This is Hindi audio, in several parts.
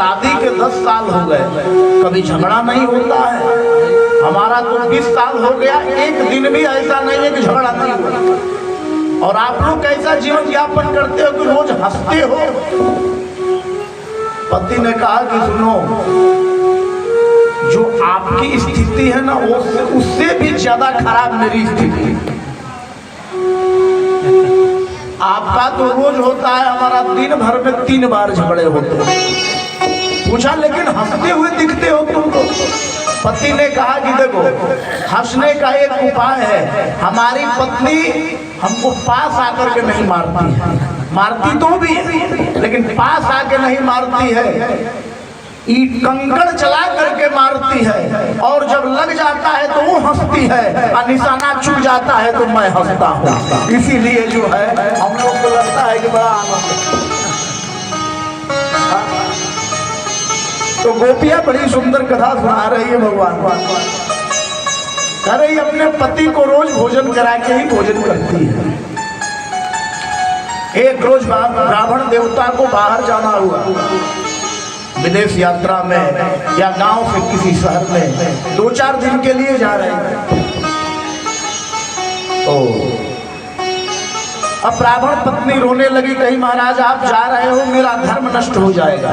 शादी के 10 साल हो गए, कभी झगड़ा नहीं होता है। हमारा तो 20 साल हो गया, एक दिन भी ऐसा नहीं है कि झगड़ा नहीं हुआ। और आप लोग कैसा जीवन यापन करते हो कि रोज हंसते हो। पति ने कहा कि सुनो, जो आपकी स्थिति है ना, वो उससे भी ज्यादा खराब मेरी स्थिति। आपका तो रोज होता है, हमारा दिन भर में 3 बार झगड़े होते हैं। पूछा लेकिन हंसते हुए दिखते हो तुम तो। पति ने कहा कि देखो, हंसने का एक उपाय है। हमारी पत्नी हमको पास आकर के नहीं मारती है, मारती तो भी है लेकिन पास आके नहीं मारती है, ईट कंकड़ चला करके मारती है। और जब लग जाता है तो वो हंसती है, और निशाना चूक जाता है तो मैं हंसता हूँ। इसीलिए जो है हम लोग को लगता है कि बड़ा आनंद। तो गोपियां बड़ी सुंदर कथा सुना रही है भगवान। कह रही अपने पति को रोज भोजन करा के ही भोजन करती है। एक रोज ब्राह्मण देवता को बाहर जाना हुआ, विदेश यात्रा में या गांव से किसी शहर में 2-4 दिन के लिए जा रहे हैं। तो अब ब्राह्मण पत्नी रोने लगी, कही महाराज आप जा रहे हो, मेरा धर्म नष्ट हो जाएगा।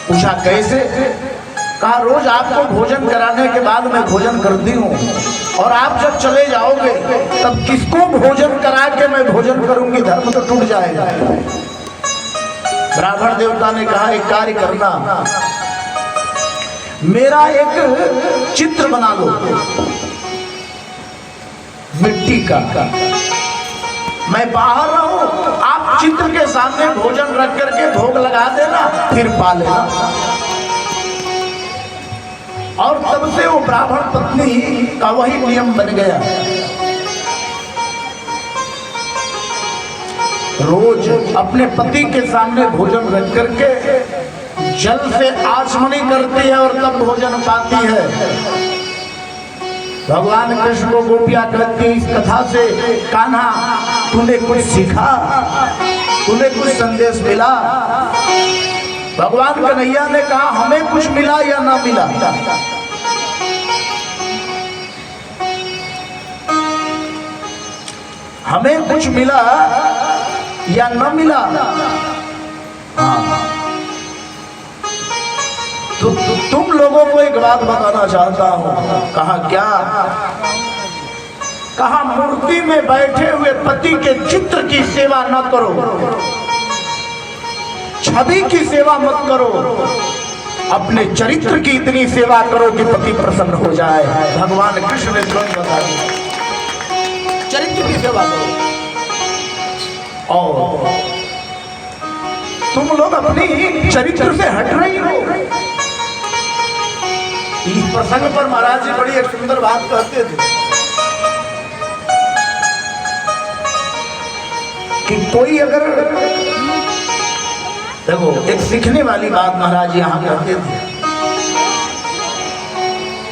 पूछा कैसे? कहा रोज आपको भोजन कराने के बाद मैं भोजन करती हूँ, और आप जब चले जाओगे तब किसको भोजन करा के मैं भोजन करूंगी, धर्म तो टूट जाएगा। ब्राह्मण देवता ने कहा एक कार्य करना, मेरा एक चित्र बना लो मिट्टी का, मैं बाहर रहूं, आप चित्र के सामने भोजन रख करके भोग लगा देना, फिर पा लेना। और तब से वो ब्राह्मण पत्नी का वही नियम बन गया। रोज अपने पति के सामने भोजन रख करके जल से आचमनी करती है और तब भोजन पाती है। भगवान कृष्ण को गोपियां कहती इस कथा से, कान्हा तूने कुछ सीखा, तूने कुछ संदेश मिला? भगवान कन्हैया ने कहा हमें कुछ मिला या ना मिला, हमें कुछ मिला या न मिला। हाँ। तो तुम लोगों को एक बात बताना चाहता हूं। कहा क्या? कहा मूर्ति में बैठे हुए पति के चित्र की सेवा न करो, छवि की सेवा मत करो, अपने चरित्र की इतनी सेवा करो कि पति प्रसन्न हो जाए। भगवान कृष्ण ने स्वयं बता दिया, चरित्र की सेवा करो। और तुम लोग अपनी चरित्र से हट रही हो। इस प्रसंग पर महाराज जी बड़ी एक सुंदर बात कहते थे कि कोई अगर, देखो एक सीखने वाली बात महाराज जी यहां कहते थे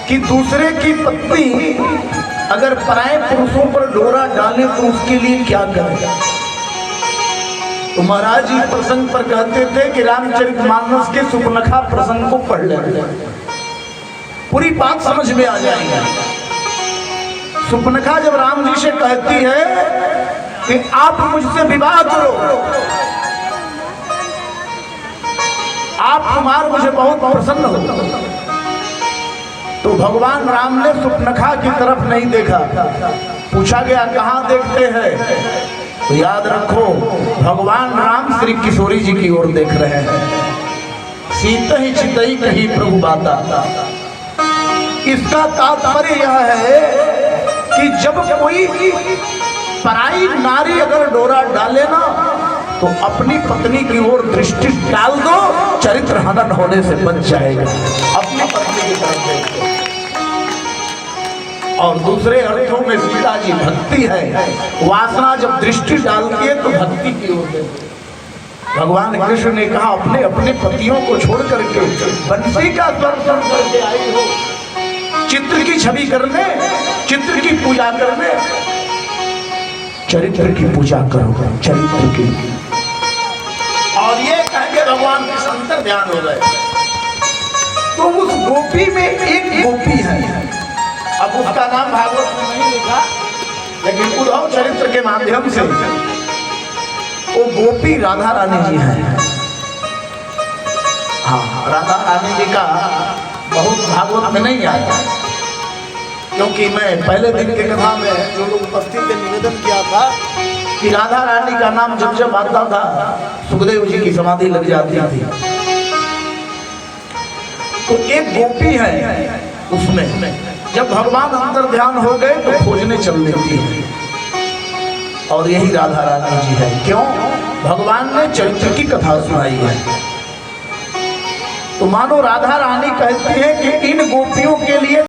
कि दूसरे की पत्नी अगर पराये पुरुषों पर डोरा डाले तो उसके लिए क्या करेगा। तो महाराज जी प्रसंग पर कहते थे कि रामचरितमानस के सुपनखा प्रसंग को पढ़ लेते, पूरी बात समझ में आ जाएगी। सुपनखा जब राम जी से कहती है कि आप मुझसे विवाह करो, आप कुमार मुझे बहुत प्रसन्न हो, तो भगवान राम ने सुपनखा की तरफ नहीं देखा। पूछा गया कहां देखते हैं? तो याद रखो भगवान राम श्री किशोरी जी की ओर देख रहे हैं। सीता ही चितई कही प्रभु बाता। इसका तात्पर्य यह है कि जब कोई पराई नारी अगर डोरा डाले ना तो अपनी पत्नी की ओर दृष्टि डाल दो, चरित्र हनन होने से बच जाएगा। अपनी पत्नी की तरफ देखो। और दूसरे अर्थों में सीता जी भक्ति है, वासना जब दृष्टि डालती है तो भक्ति की ओर देखो। भगवान कृष्ण ने कहा अपने अपने पतियों को छोड़ करके बंसी का स्वर सुन करके आई हो, चित्र की छवि करने, चित्र की पूजा करने, चरित्र की पूजा करो, चरित्र की। और ये कह के भगवान कृष्ण अंतर ध्यान हो गए। तो उस गोपी में एक गोपी है, अब उसका नाम भागवत में नहीं लिखा, लेकिन उद्धव चरित्र के माध्यम से वो गोपी राधा रानी जी हैं। हाँ, राधा रानी जी का बहुत भागवत में नहीं आया, क्योंकि मैं पहले दिन के कथा में जो लोग उपस्थित थे निवेदन किया था कि राधा रानी का नाम जब जब आता था सुखदेव जी की समाधि लग जाती थी। तो एक गोपी है उसमें, जब भगवान अंतर ध्यान हो गए तो खोजने चल देती है, और यही राधा रानी जी है। क्यों? भगवान ने चरित्र की कथा सुनाई है। तो मानो राधा रानी कहती है कि इन गोपियों के लिए